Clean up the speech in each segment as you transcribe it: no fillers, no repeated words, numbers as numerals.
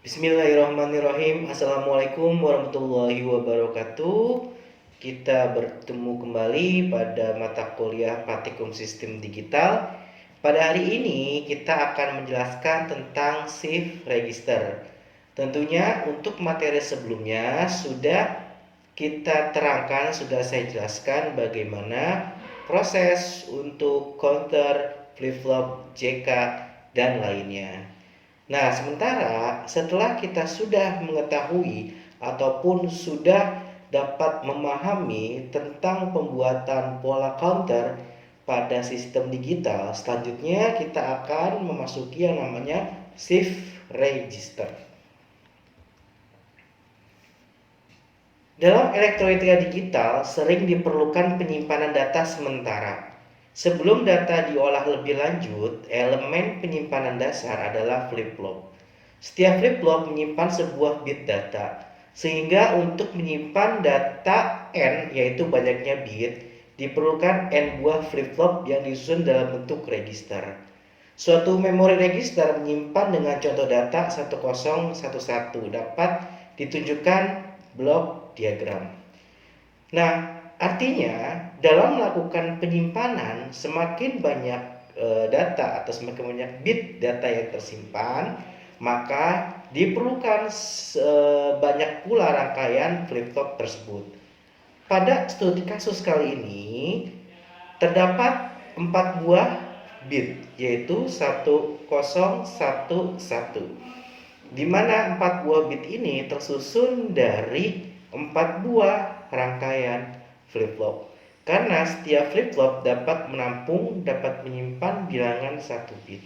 Bismillahirrahmanirrahim. Assalamualaikum warahmatullahi wabarakatuh. Kita bertemu kembali pada mata kuliah Praktikum Sistem Digital. Pada hari ini kita akan menjelaskan tentang shift register. Tentunya untuk materi sebelumnya sudah kita terangkan, sudah saya jelaskan bagaimana proses untuk counter, flip-flop, JK, dan lainnya. Nah, sementara setelah kita sudah mengetahui ataupun sudah dapat memahami tentang pembuatan pola counter pada sistem digital, selanjutnya kita akan memasuki yang namanya shift register. Dalam elektronika digital sering diperlukan penyimpanan data sementara. Sebelum data diolah lebih lanjut, elemen penyimpanan dasar adalah flip-flop. Setiap flip-flop menyimpan sebuah bit data, sehingga untuk menyimpan data n, yaitu banyaknya bit, diperlukan n buah flip-flop yang disusun dalam bentuk register. Suatu memori register menyimpan dengan contoh data 1011 dapat ditunjukkan blok diagram. Nah, artinya dalam melakukan penyimpanan semakin banyak data atau semakin banyak bit data yang tersimpan, maka diperlukan banyak pula rangkaian flip-flop tersebut. Pada studi kasus kali ini terdapat 4 buah bit, yaitu 1011, di mana 4 buah bit ini tersusun dari 4 buah rangkaian flip-flop. Karena setiap flip-flop dapat menyimpan bilangan 1 bit.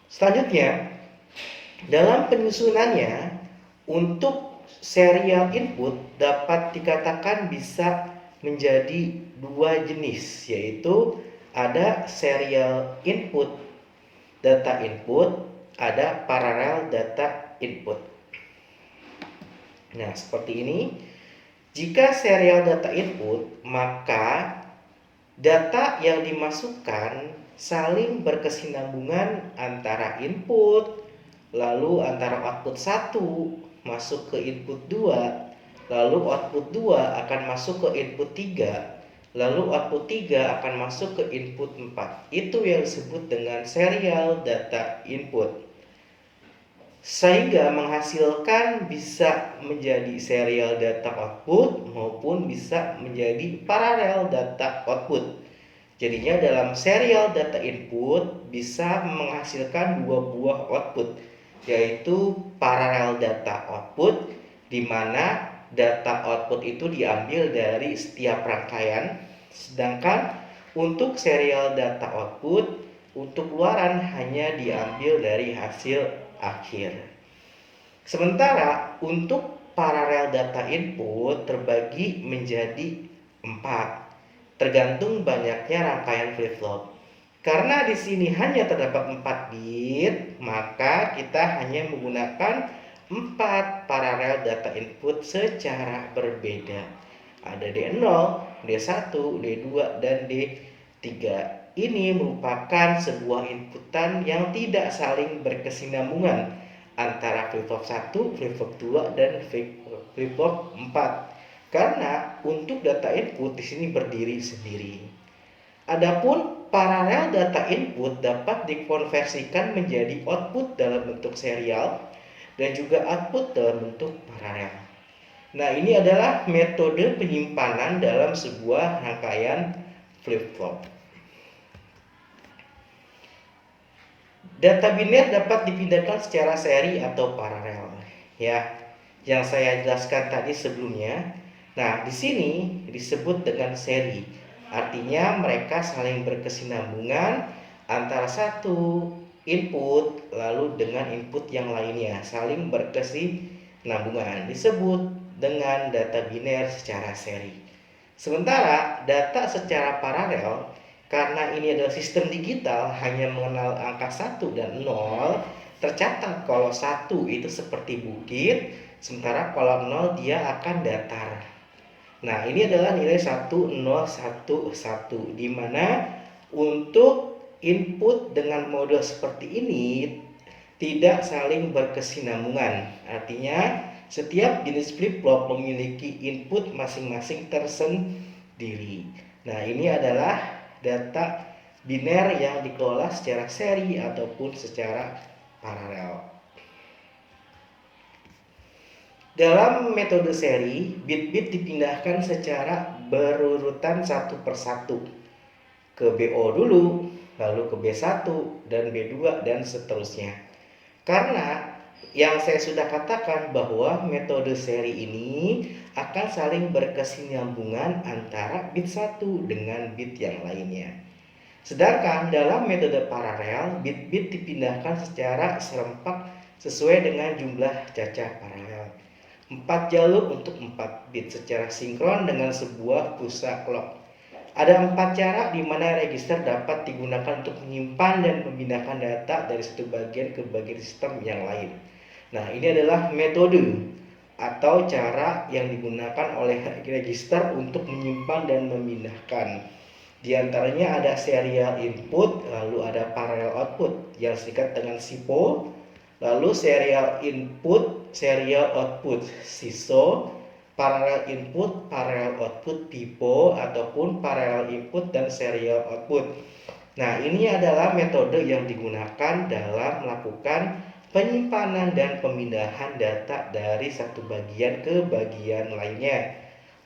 Selanjutnya, dalam penyusunannya, untuk serial input dapat dikatakan bisa menjadi 2 jenis, yaitu ada serial input data input, ada paralel data input. Nah, seperti ini. Jika serial data input, maka data yang dimasukkan saling berkesinambungan antara input, lalu antara output 1 masuk ke input 2, lalu output 2 akan masuk ke input 3, lalu output 3 akan masuk ke input 4. Itu yang disebut dengan serial data input. Sehingga menghasilkan bisa menjadi serial data output maupun bisa menjadi paralel data output. Jadinya dalam serial data input bisa menghasilkan 2 buah output, yaitu paralel data output, di mana data output itu diambil dari setiap rangkaian, sedangkan untuk serial data output untuk keluaran hanya diambil dari hasil akhir. Sementara untuk paralel data input terbagi menjadi 4, tergantung banyaknya rangkaian flip-flop. Karena di sini hanya terdapat 4 bit, maka kita hanya menggunakan 4 paralel data input secara berbeda. Ada D0, D1, D2, dan D3. Ini merupakan sebuah inputan yang tidak saling berkesinambungan antara flip-flop 1, flip-flop 2, dan flip-flop 4. Karena untuk data input di sini berdiri sendiri. Adapun paralel data input dapat dikonversikan menjadi output dalam bentuk serial dan juga output dalam bentuk paralel. Nah, ini adalah metode penyimpanan dalam sebuah rangkaian flip-flop. Data biner dapat dipindahkan secara seri atau paralel, ya, yang saya jelaskan tadi sebelumnya. Nah, di sini disebut dengan seri. Artinya mereka saling berkesinambungan antara satu input lalu dengan input yang lainnya, saling berkesinambungan. Disebut dengan data biner secara seri. Sementara data secara paralel, karena ini adalah sistem digital hanya mengenal angka 1 dan 0, tercatat kalau 1 itu seperti bukit, sementara kalau 0 dia akan datar. Nah, ini adalah nilai 1011, di mana untuk input dengan mode seperti ini tidak saling berkesinambungan. Artinya setiap jenis flip-flop memiliki input masing-masing tersendiri. Nah, ini adalah data biner yang dikelola secara seri ataupun secara paralel. Dalam metode seri, bit-bit dipindahkan secara berurutan satu persatu ke BO dulu, lalu ke B1 dan B2 dan seterusnya. Karena yang saya sudah katakan bahwa metode seri ini akan saling berkesinambungan antara bit 1 dengan bit yang lainnya. Sedangkan dalam metode paralel, bit-bit dipindahkan secara serempak sesuai dengan jumlah cacah paralel. 4 jalur untuk 4 bit secara sinkron dengan sebuah pulsa clock. Ada 4 cara di mana register dapat digunakan untuk menyimpan dan memindahkan data dari satu bagian ke bagian sistem yang lain. Nah, ini adalah metode atau cara yang digunakan oleh register untuk menyimpan dan memindahkan. Di antaranya ada serial input, lalu ada parallel output yang disingkat dengan SIPO, lalu serial input, serial output SISO, parallel input, parallel output PIPO, ataupun parallel input dan serial output. Nah, ini adalah metode yang digunakan dalam melakukan penyimpanan dan pemindahan data dari satu bagian ke bagian lainnya.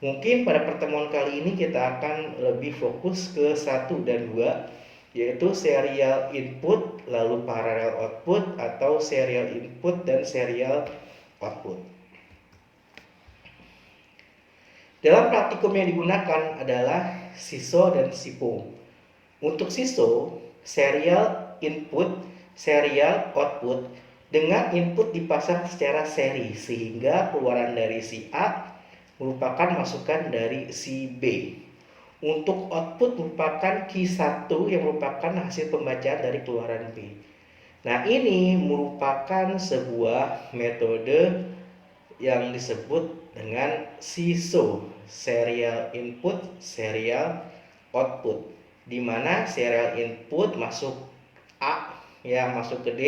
Mungkin pada pertemuan kali ini kita akan lebih fokus ke 1 dan 2, yaitu serial input lalu parallel output atau serial input dan serial output. Dalam praktikum yang digunakan adalah SISO dan SIPO. Untuk SISO, serial input, serial output dengan input dipasang secara seri sehingga keluaran dari si A merupakan masukan dari si B. Untuk output merupakan key 1 yang merupakan hasil pembacaan dari keluaran B. Nah, ini merupakan sebuah metode yang disebut dengan SISO, serial input, serial output, di mana serial input masuk A ya masuk ke D,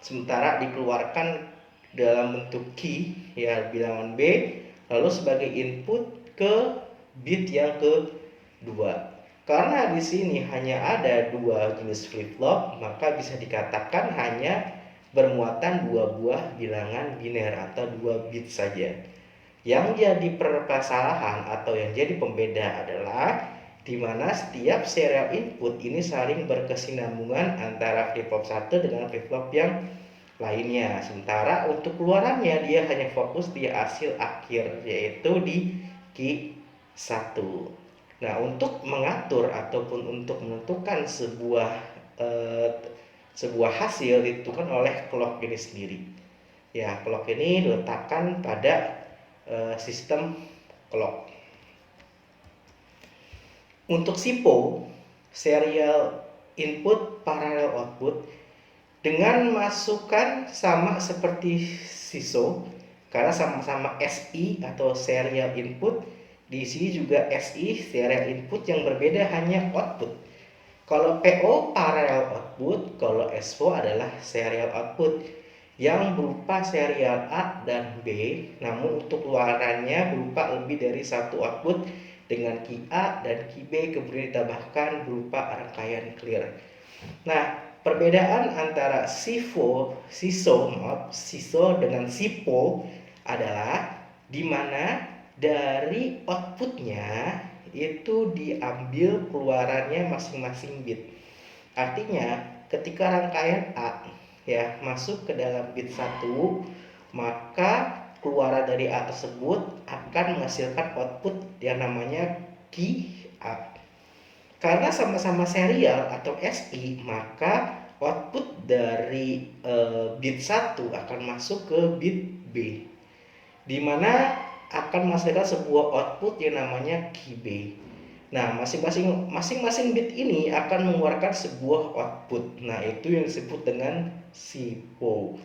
sementara dikeluarkan dalam bentuk key ya bilangan B, lalu sebagai input ke bit yang kedua. Karena di sini hanya ada 2 jenis flip-flop, maka bisa dikatakan hanya bermuatan 2 buah bilangan biner atau 2 bit saja. Yang jadi permasalahan atau yang jadi pembeda adalah di mana setiap serial input ini saling berkesinambungan antara flip-flop 1 dengan flip-flop yang lainnya. Sementara untuk keluarannya dia hanya fokus di hasil akhir, yaitu di key 1. Nah, untuk mengatur ataupun untuk menentukan sebuah hasil ditentukan oleh clock ini sendiri. Ya, clock ini diletakkan pada sistem clock. Untuk SIPO, serial input parallel output, dengan masukan sama seperti SISO karena sama-sama SI atau serial input. Di sini juga SI serial input, yang berbeda hanya output. Kalau PO parallel output, kalau SO adalah serial output yang berupa serial A dan B, namun untuk keluarannya berupa lebih dari satu output dengan key A dan key B kemudian ditambahkan berupa rangkaian clear. Nah, perbedaan antara SISO dengan SIPO adalah di mana dari outputnya itu diambil keluarannya masing-masing bit. Artinya ketika rangkaian A ya masuk ke dalam bit 1, maka keluaran dari A tersebut akan menghasilkan output yang namanya key A. Karena sama-sama serial atau SI, maka output dari bit 1 akan masuk ke bit B, di mana akan menghasilkan sebuah output yang namanya key B. Nah, masing-masing bit ini akan mengeluarkan sebuah output. Nah, itu yang disebut dengan SIPO,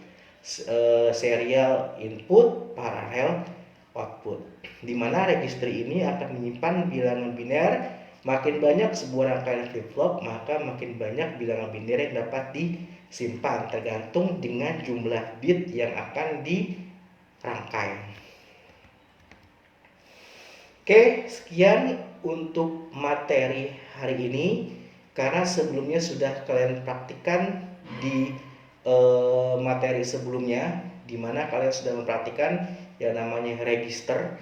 serial input parallel output, di mana register ini akan menyimpan bilangan biner Makin banyak sebuah rangkaian flip-flop, maka makin banyak bilangan biner yang dapat disimpan, tergantung dengan jumlah bit yang akan dirangkai. Oke, sekian untuk materi hari ini. Karena sebelumnya sudah kalian praktikkan di materi sebelumnya, di mana kalian sudah memperhatikan yang namanya register.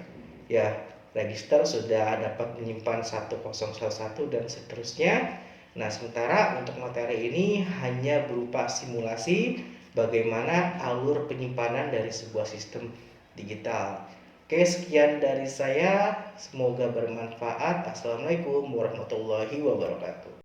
Ya, register sudah dapat menyimpan 1011 dan seterusnya. Nah, sementara untuk materi ini hanya berupa simulasi bagaimana alur penyimpanan dari sebuah sistem digital. Oke, sekian dari saya. Semoga bermanfaat. Assalamualaikum warahmatullahi wabarakatuh.